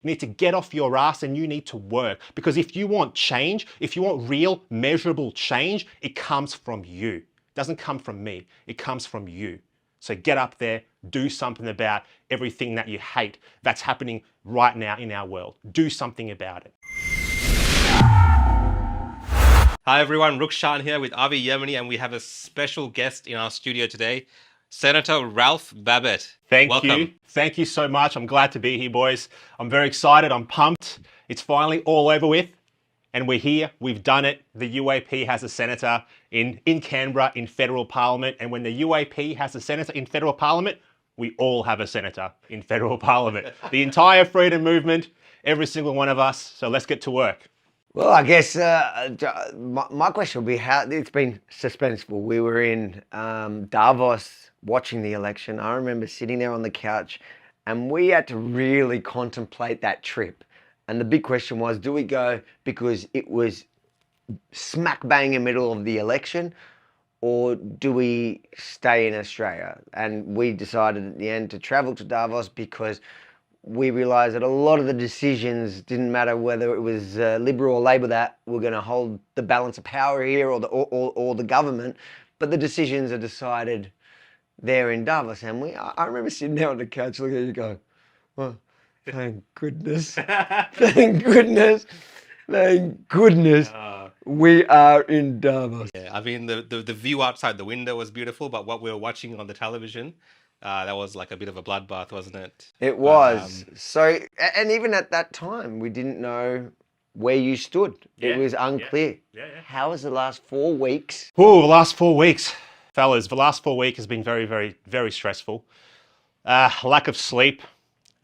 You need to get off your ass and you need to work. Because if you want change, if you want real measurable change, it comes from you. It doesn't come from me. It comes from you. So get up there, do something about everything that you hate that's happening right now in our world. Do something about it. Hi everyone, Rukshan here with Avi Yemeni, and we have a special guest in our studio today, Senator Ralph Babet. Welcome. You. Thank you so much. I'm glad to be here, boys. I'm very excited. I'm pumped. It's finally all over with. And we're here. We've done it. The UAP has a senator in Canberra in federal parliament. And when the UAP has a senator in federal parliament, we all have a senator in federal parliament. The entire freedom movement, every single one of us. So let's get to work. Well, I guess my question will be how it's been suspenseful. We were in Davos watching the election. I remember sitting there on the couch and we had to really contemplate that trip. And the big question was, do we go because it was smack bang in the middle of the election, or do we stay in Australia? And we decided at the end to travel to Davos because we realised that a lot of the decisions didn't matter whether it was Liberal or Labor that were going to hold the balance of power here or the government, but the decisions are decided there in Davos. And I remember sitting there on the couch looking at you going, well, thank goodness, thank goodness, thank goodness we are in Davos. Yeah, I mean, the view outside the window was beautiful, but what we were watching on the television, that was like a bit of a bloodbath, wasn't it? It was. So, and even at that time, we didn't know where you stood. Yeah, it was unclear. Yeah. How was the last 4 weeks? Oh, the last 4 weeks. Fellas, the last 4 weeks has been very, very, very stressful. Lack of sleep.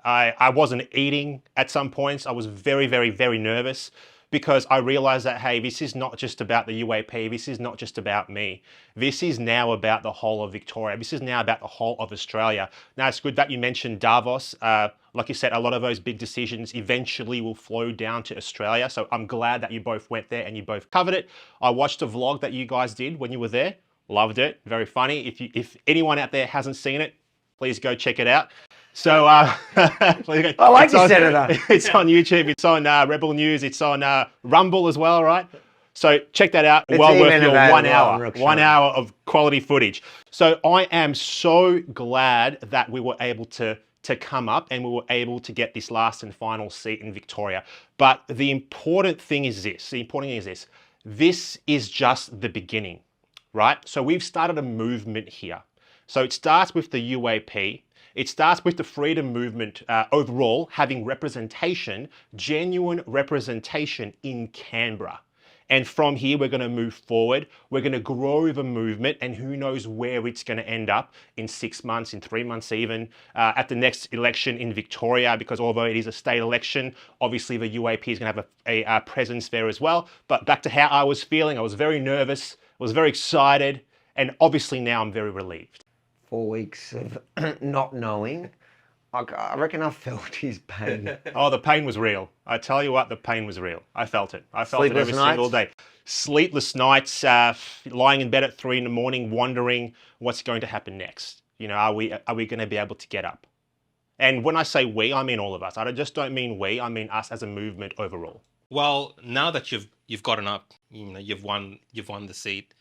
I wasn't eating at some points. I was very, very, very nervous because I realized that, hey, this is not just about the UAP. This is not just about me. This is now about the whole of Victoria. This is now about the whole of Australia. Now, it's good that you mentioned Davos. Like you said, a lot of those big decisions eventually will flow down to Australia. So I'm glad that you both went there and you both covered it. I watched a vlog that you guys did when you were there. Loved it. Very funny. If anyone out there hasn't seen it, please go check it out. So I like you, Senator. It's on YouTube. It's on Rebel News. It's on Rumble as well, right? So check that out. It's well worth even your 1 hour. available on 1 hour of quality footage. So I am so glad that we were able to come up and we were able to get this last and final seat in Victoria. But the important thing is this. This is just the beginning, right? So we've started a movement here. So it starts with the UAP. It starts with the freedom movement overall having representation, genuine representation in Canberra. And from here, we're going to move forward. We're going to grow the movement, and who knows where it's going to end up in 6 months, in 3 months even, at the next election in Victoria, because although it is a state election, obviously the UAP is going to have a presence there as well. But back to how I was feeling, I was very nervous, I was very excited, and obviously now I'm very relieved. 4 weeks of not knowing. I reckon I felt his pain. Oh, the pain was real. I tell you what, the pain was real. I felt it. I felt Sleepless it every nights? single day. Sleepless nights, lying in bed at 3 in the morning, wondering what's going to happen next. You know, are we going to be able to get up? And when I say we, I mean all of us. I just don't mean we. I mean us as a movement overall. Well, now that you've gotten up, you know, you've won the seat.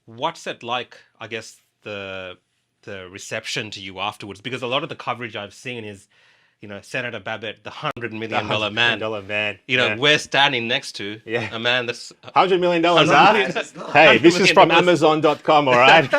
What's it like? I guess the reception to you afterwards, because a lot of the coverage I've seen is, you know, Senator Babet, the $100 million man. You know, we're standing next to a man that's $100 million. $100 Hey, this is from Amazon.com, all right?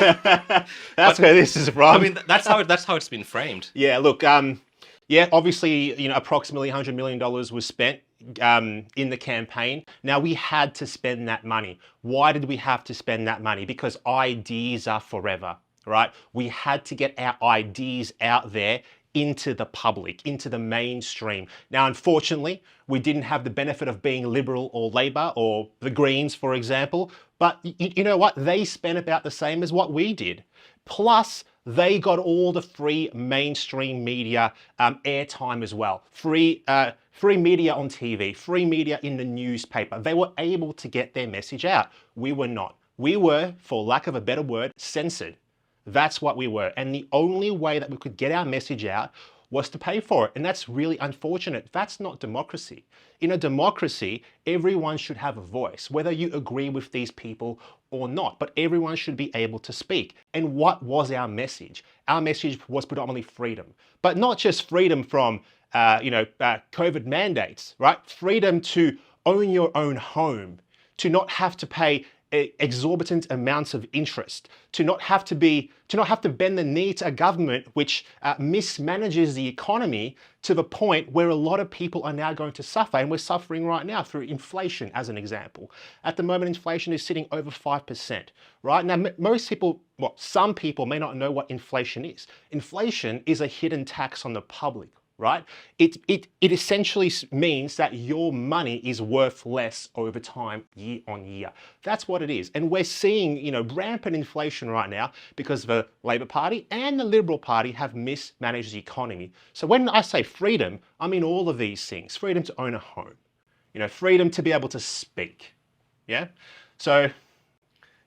That's where this is from. I mean, that's how it's been framed. Yeah, look, obviously, you know, approximately $100 million was spent in the campaign. Now, we had to spend that money. Why did we have to spend that money? Because ideas are forever, right? We had to get our ideas out there into the public, into the mainstream. Now, unfortunately, we didn't have the benefit of being Liberal or Labor or the Greens, for example, but you know what? They spent about the same as what we did. Plus, they got all the free mainstream media airtime as well. Free media on TV, free media in the newspaper. They were able to get their message out. We were not. We were, for lack of a better word, censored. That's what we were. And the only way that we could get our message out was to pay for it. And that's really unfortunate. That's not democracy. In a democracy, everyone should have a voice, whether you agree with these people or not, but everyone should be able to speak. And what was our message? Our message was predominantly freedom, but not just freedom from COVID mandates, right? Freedom to own your own home, to not have to pay exorbitant amounts of interest, to not have to bend the knee to a government which mismanages the economy to the point where a lot of people are now going to suffer, and we're suffering right now through inflation, as an example. At the moment, inflation is sitting over 5%, right? Now, most people, well, some people may not know what inflation is. Inflation is a hidden tax on the public, right? It essentially means that your money is worth less over time, year on year. That's what it is. And we're seeing, rampant inflation right now because the Labor Party and the Liberal Party have mismanaged the economy. So when I say freedom, I mean all of these things. Freedom to own a home, freedom to be able to speak. Yeah? So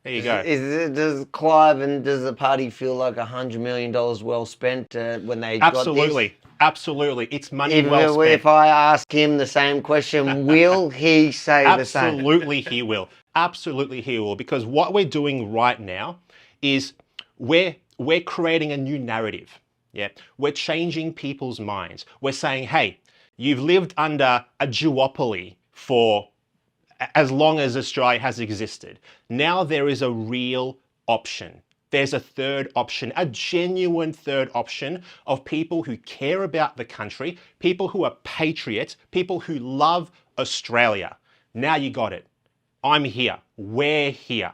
there you go. Does Clive and does the party feel like $100 million well spent when they Absolutely. got this? Absolutely. It's money well spent. If I ask him the same question, will he say the same? Absolutely he will. Absolutely he will. Because what we're doing right now is we're creating a new narrative. Yeah. We're changing people's minds. We're saying, hey, you've lived under a duopoly for as long as Australia has existed. Now there is a real option. There's a third option, a genuine third option of people who care about the country, people who are patriots, people who love Australia. Now you got it. I'm here. We're here.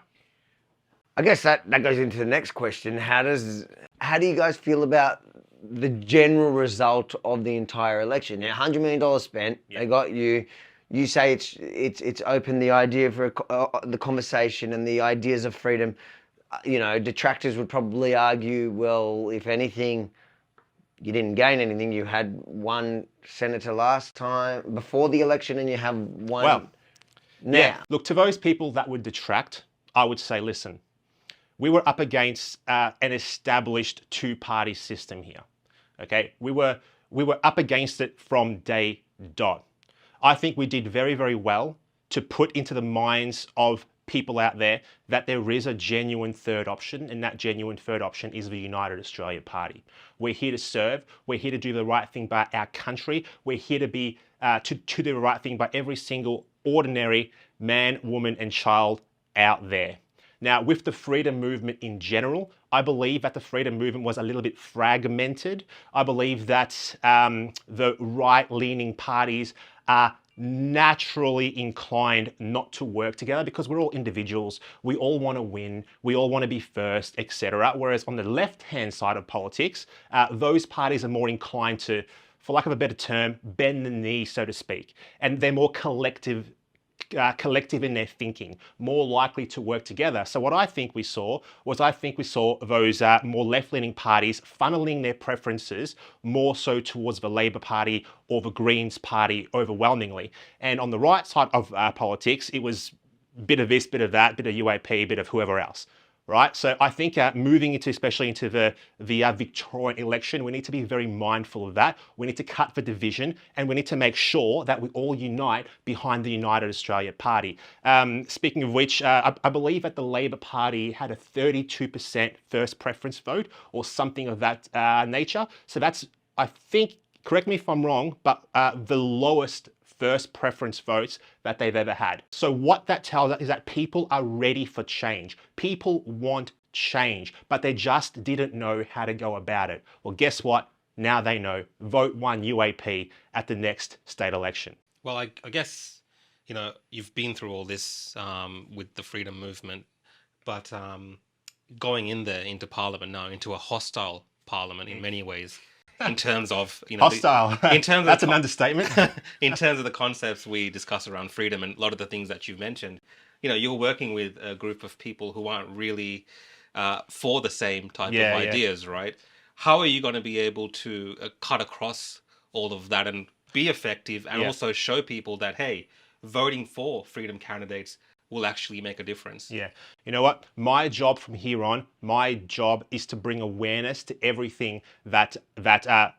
I guess that goes into the next question. How do you guys feel about the general result of the entire election? Now, $100 million spent. Yep. They got you. You say it's opened the idea for the conversation and the ideas of freedom. Detractors would probably argue, well, if anything, you didn't gain anything. You had one senator last time before the election, and you have one now. Yeah. Look, to those people that would detract, I would say, listen, we were up against an established two-party system here. Okay, we were up against it from day dot. I think we did very, very well to put into the minds of people out there that there is a genuine third option, and that genuine third option is the United Australia Party. We're here to serve. We're here to do the right thing by our country. We're here to be to do the right thing by every single ordinary man, woman, and child out there. Now, with the freedom movement in general, I believe that the freedom movement was a little bit fragmented. I believe that the right-leaning parties are naturally inclined not to work together because we're all individuals. We all want to win. We all want to be first, etc. Whereas on the left-hand side of politics, those parties are more inclined to, for lack of a better term, bend the knee, so to speak. And they're more collective in their thinking, more likely to work together. So what I think we saw those more left-leaning parties funneling their preferences more so towards the Labor Party or the Greens Party overwhelmingly. And on the right side of politics, it was a bit of this, bit of that, bit of UAP, bit of whoever else. Right, so I think moving especially into the Victorian election, we need to be very mindful of that. We need to cut the division, and we need to make sure that we all unite behind the United Australia Party. Speaking of which, I believe that the Labor Party had a 32% first preference vote or something of that nature. So that's, I think, correct me if I'm wrong, but the lowest first preference votes that they've ever had. So what that tells us is that people are ready for change. People want change, but they just didn't know how to go about it. Well, guess what? Now they know. Vote one UAP at the next state election. Well, I guess, you've been through all this with the freedom movement, but going into Parliament now, into a hostile Parliament in many ways, in terms of hostile. That's an understatement. In terms of the concepts we discuss around freedom and a lot of the things that you've mentioned, you're working with a group of people who aren't really for the same type of ideas, right? How are you going to be able to cut across all of that and be effective and also show people that, hey, voting for freedom candidates will actually make a difference. Yeah. You know what? My job from here on, my job is to bring awareness to everything that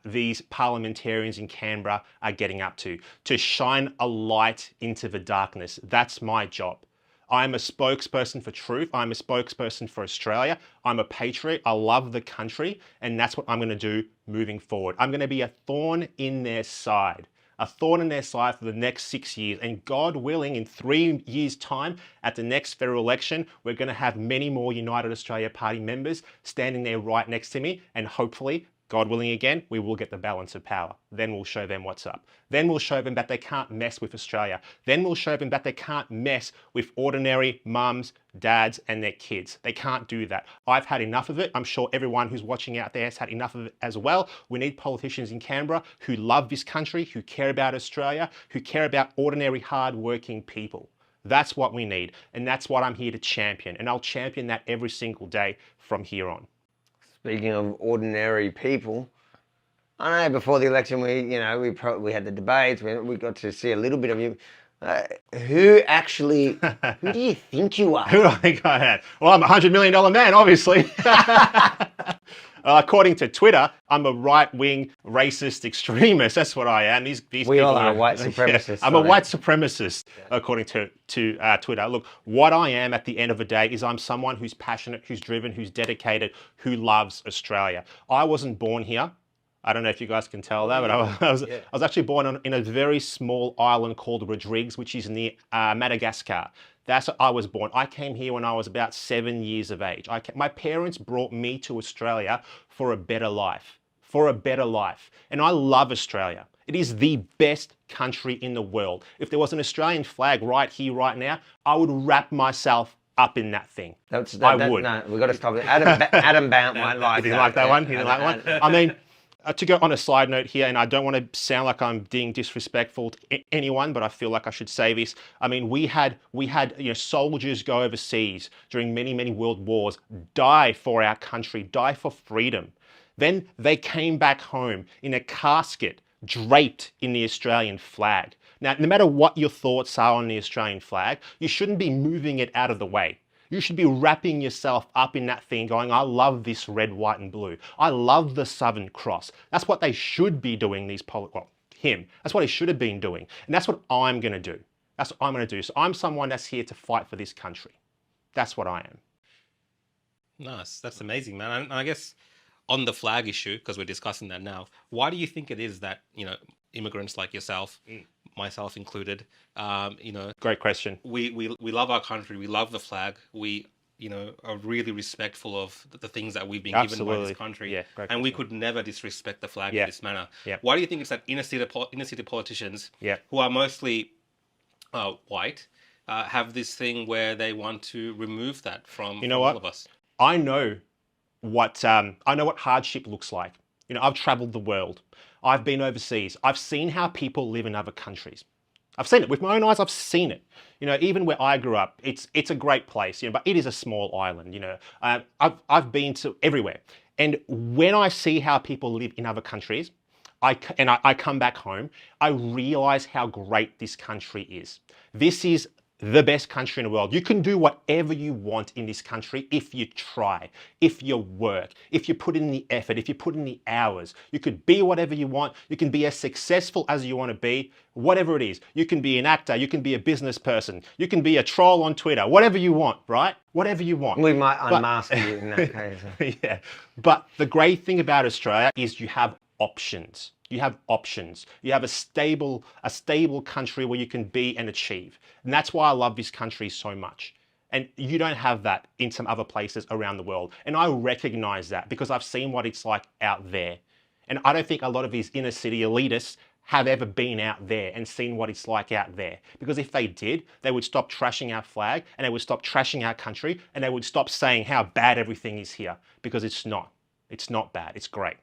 these parliamentarians in Canberra are getting up to shine a light into the darkness. That's my job. I'm a spokesperson for truth. I'm a spokesperson for Australia. I'm a patriot. I love the country, and that's what I'm going to do moving forward. I'm going to be a thorn in their side. A thorn in their side for the next 6 years. And God willing, in 3 years' time, at the next federal election, we're going to have many more United Australia Party members standing there right next to me. And hopefully, God willing again, we will get the balance of power. Then we'll show them what's up. Then we'll show them that they can't mess with Australia. Then we'll show them that they can't mess with ordinary mums, dads, and their kids. They can't do that. I've had enough of it. I'm sure everyone who's watching out there has had enough of it as well. We need politicians in Canberra who love this country, who care about Australia, who care about ordinary, hard-working people. That's what we need. And that's what I'm here to champion. And I'll champion that every single day from here on. Speaking of ordinary people, I know before the election we had the debates. We got to see a little bit of you. Who do you think you are? Who do I think I am? Well, I'm a $100 million man, obviously. According to Twitter, I'm a right-wing racist extremist. That's what I am. These we people all are white supremacists. I'm a white supremacist, according to Twitter. Look, what I am at the end of the day is I'm someone who's passionate, who's driven, who's dedicated, who loves Australia. I wasn't born here. I don't know if you guys can tell that, but I was actually born in a very small island called Rodrigues, which is near Madagascar. That's where I was born. I came here when I was about 7 years of age. My parents brought me to Australia for a better life, And I love Australia. It is the best country in the world. If there was an Australian flag right here, right now, I would wrap myself up in that thing. I would. No, we've got to stop it. Adam Bant won't like that. He didn't like that one? He didn't like that one? I mean, to go on a side note here, and I don't want to sound like I'm being disrespectful to anyone, but I feel like I should say this. I mean, we had soldiers go overseas during many world wars, die for our country, die for freedom. Then they came back home in a casket draped in the Australian flag. Now, no matter what your thoughts are on the Australian flag, you shouldn't be moving it out of the way. You should be wrapping yourself up in that thing going, I love this red, white, and blue. I love the Southern Cross. That's what they should be doing, him. That's what he should have been doing. And that's what I'm going to do. That's what I'm going to do. So I'm someone that's here to fight for this country. That's what I am. Nice. That's amazing, man. And I guess on the flag issue, because we're discussing that now, why do you think it is that, immigrants like yourself, myself included, Great question. We love our country. We love the flag. We, are really respectful of the things that we've been given by this country. Yeah, and we could never disrespect the flag in this manner. Yeah. Why do you think it's that inner city politicians who are mostly white have this thing where they want to remove that from all of us? I know what hardship looks like. I've traveled the world. I've been overseas. I've seen how people live in other countries. I've seen it with my own eyes. I've seen it. Even where I grew up, it's a great place. But it is a small island. I've been to everywhere, and when I see how people live in other countries, I come back home. I realize how great this country is. This is the best country in the world. You can do whatever you want in this country if you try, if you work, if you put in the effort, if you put in the hours. You could be whatever you want. You can be as successful as you want to be, whatever it is. You can be an actor. You can be a business person. You can be a troll on Twitter, whatever you want, right? Whatever you want. We might unmask you in that case. Yeah. But the great thing about Australia is you have options. You have options. You have a stable country where you can be and achieve. And that's why I love this country so much. And you don't have that in some other places around the world. And I recognize that because I've seen what it's like out there. And I don't think a lot of these inner city elitists have ever been out there and seen what it's like out there. Because if they did, they would stop trashing our flag and they would stop trashing our country and they would stop saying how bad everything is here. Because it's not. It's not bad. It's great.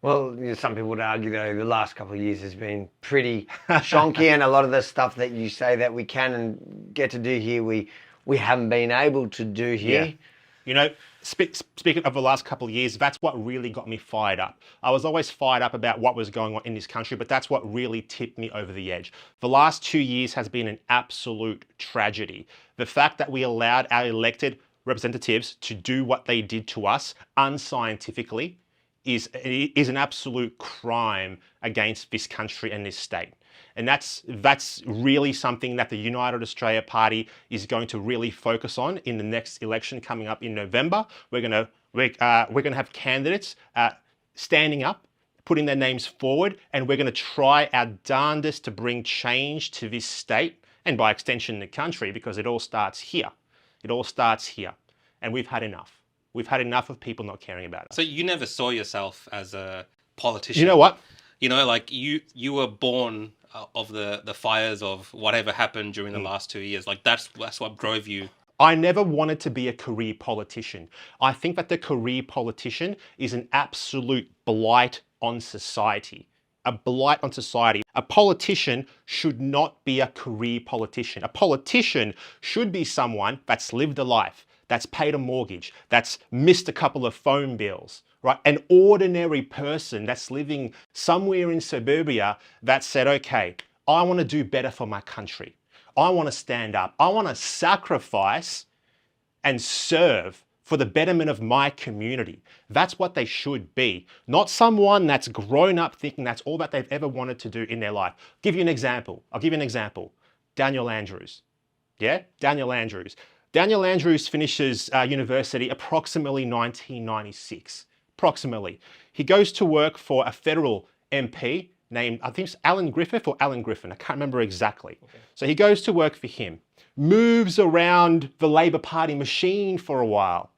Well, some people would argue, though, the last couple of years has been pretty shonky, and a lot of the stuff that you say that we can and get to do here, we haven't been able to do here. Yeah. speaking of the last couple of years, that's what really got me fired up. I was always fired up about what was going on in this country, but that's what really tipped me over the edge. The last 2 years has been an absolute tragedy. The fact that we allowed our elected representatives to do what they did to us unscientifically is an absolute crime against this country and this state. And that's really something that the United Australia Party is going to really focus on in the next election coming up in November. We're gonna have candidates standing up, putting their names forward, and we're gonna try our darndest to bring change to this state and by extension the country, because it all starts here. It all starts here, and we've had enough. We've had enough of people not caring about us. So you never saw yourself as a politician. You know what? You know, like you were born of the fires of whatever happened during the last 2 years. Like that's what drove you. I never wanted to be a career politician. I think that the career politician is an absolute blight on society. A blight on society. A politician should not be a career politician. A politician should be someone that's lived a life, that's paid a mortgage, that's missed a couple of phone bills, right? An ordinary person that's living somewhere in suburbia that said, okay, I want to do better for my country. I want to stand up. I want to sacrifice and serve for the betterment of my community. That's what they should be. Not someone that's grown up thinking that's all that they've ever wanted to do in their life. I'll give you an example. Daniel Andrews. Yeah? Daniel Andrews. Daniel Andrews finishes university approximately 1996. Approximately. He goes to work for a federal MP named, I think it's Alan Griffith or Alan Griffin. I can't remember exactly. Okay. So he goes to work for him. Moves around the Labor Party machine for a while.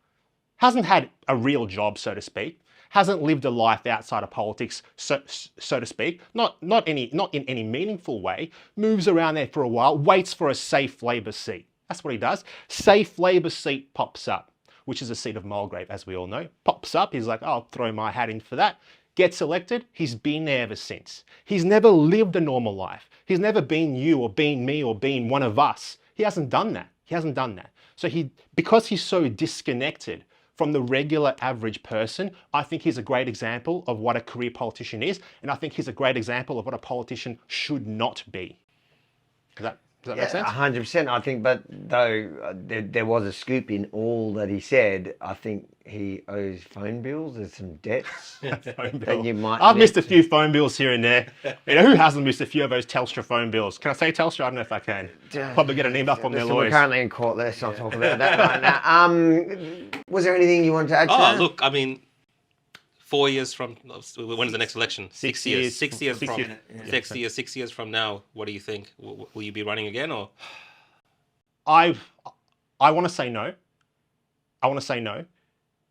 Hasn't had a real job, so to speak. Hasn't lived a life outside of politics, so to speak. Not in any meaningful way. Moves around there for a while. Waits for a safe Labor seat. That's what he does. Safe Labor seat pops up, which is a seat of Mulgrave, as we all know. Pops up. He's like, oh, I'll throw my hat in for that. Gets elected. He's been there ever since. He's never lived a normal life. He's never been you or been me or been one of us. He hasn't done that. He hasn't done that. So because he's so disconnected from the regular average person, I think he's a great example of what a career politician is. And I think he's a great example of what a politician should not be. Does that make sense? 100%. I think, but though there was a scoop in all that he said, I think he owes phone bills. There's some debts that you might. I've missed a few phone bills here and there. You know, who hasn't missed a few of those Telstra phone bills? Can I say Telstra? I don't know if I can. Probably get an email from their lawyers. We're currently in court. Let's not talk about that right now. Was there anything you wanted to add to that? Look, I mean, 4 years from when is the next election? 6 years. 6 years from 6 years from now. What do you think? Will you be running again, or? I want to say no. I want to say no,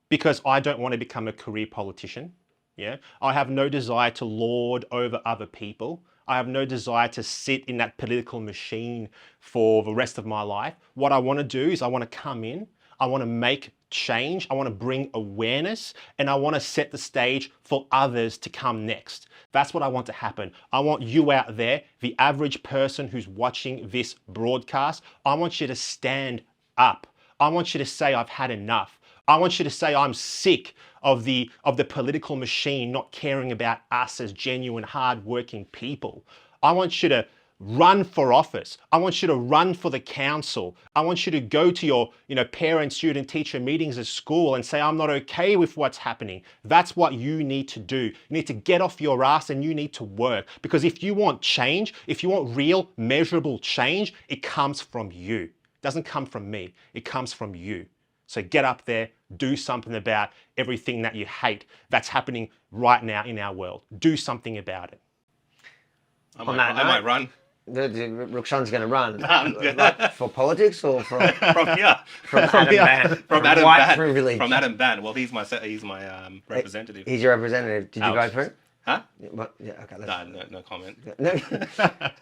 because I don't want to become a career politician. Yeah, I have no desire to lord over other people. I have no desire to sit in that political machine for the rest of my life. What I want to do is I want to come in. I want to make change. I want to bring awareness, and I want to set the stage for others to come next. That's what I want to happen. I want you out there, the average person who's watching this broadcast, I want you to stand up. I want you to say, I've had enough. I want you to say, I'm sick of the political machine not caring about us as genuine, hard-working people. I want you to run for office. I want you to run for the council. I want you to go to your parent, student, teacher meetings at school and say, I'm not okay with what's happening. That's what you need to do. You need to get off your ass and you need to work. Because if you want change, if you want real, measurable change, it comes from you. It doesn't come from me. It comes from you. So get up there, do something about everything that you hate that's happening right now in our world. Do something about it. I might run. Rukshan's going to run. Like for politics or from here? From Adam Ban. From Adam White Ban. privilege. From Adam Ban. Well, he's my representative. He's your representative. Did you vote for him? Huh? What? Yeah. Okay. No comment.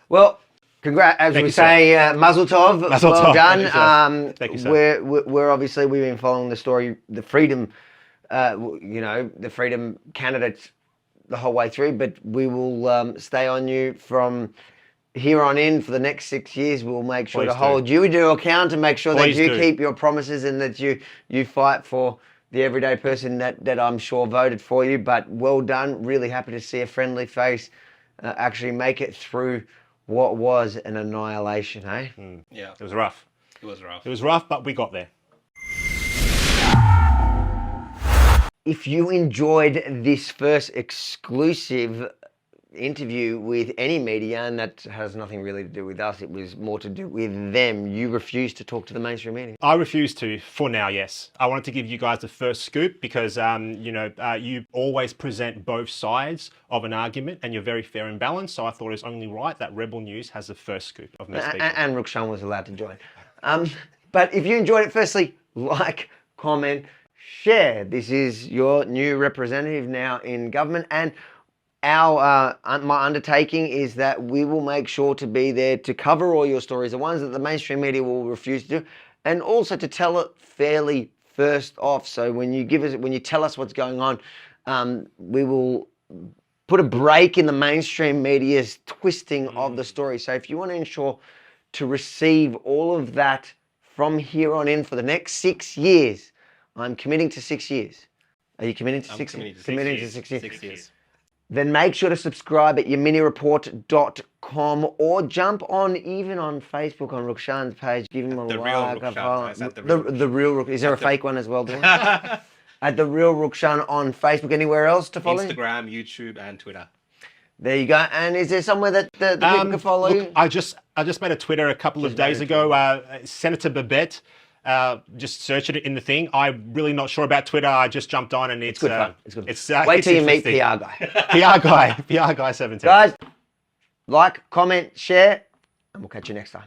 Well, congrats. As we say, Mazel Tov. Well done. Thank you, sir. We're obviously we've been following the story, the freedom, the freedom candidates the whole way through, but we will stay on you from here on in for the next 6 years. We'll make sure to hold you to account and make sure that you keep your promises and that you fight for the everyday person that I'm sure voted for you. But well done. Really happy to see a friendly face actually make it through what was an annihilation, eh? Yeah, It was rough. it was rough. It was rough, but we got there. If you enjoyed this first exclusive interview with any media, and that has nothing really to do with us, it was more to do with them, you refused to talk to the mainstream media. I refuse to, for now, yes. I wanted to give you guys the first scoop because, you always present both sides of an argument and you're very fair and balanced. So I thought it was only right that Rebel News has the first scoop of me speaking. And Rukshan was allowed to join. But if you enjoyed it, firstly, like, comment, share. This is your new representative now in government, and my undertaking is that we will make sure to be there to cover all your stories, the ones that the mainstream media will refuse to do, and also to tell it fairly first off. So when you tell us what's going on, we will put a break in the mainstream media's twisting of the story. So if you want to ensure to receive all of that from here on in for the next 6 years, I'm committing to 6 years. Are you committing to 6 years? Committing to 6 years. 6 years. Then make sure to subscribe at yourminireport.com or jump on even on Facebook on Rukshan's page. Give him a The like. real a Rukshan, follow. guys, at the The real real Rukshan. Is there a fake one as well, Dylan? At the real Rukshan on Facebook. Anywhere else to follow? Instagram, YouTube, and Twitter. There you go. And is there somewhere that the people can follow you? Look, I just made a Twitter a couple of days ago. Senator Babette. Just search it in the thing. I'm really not sure about Twitter. I just jumped on and it's good fun. It's good. Wait Wait till you meet PR guy. PR guy 17. Guys, like, comment, share, and we'll catch you next time.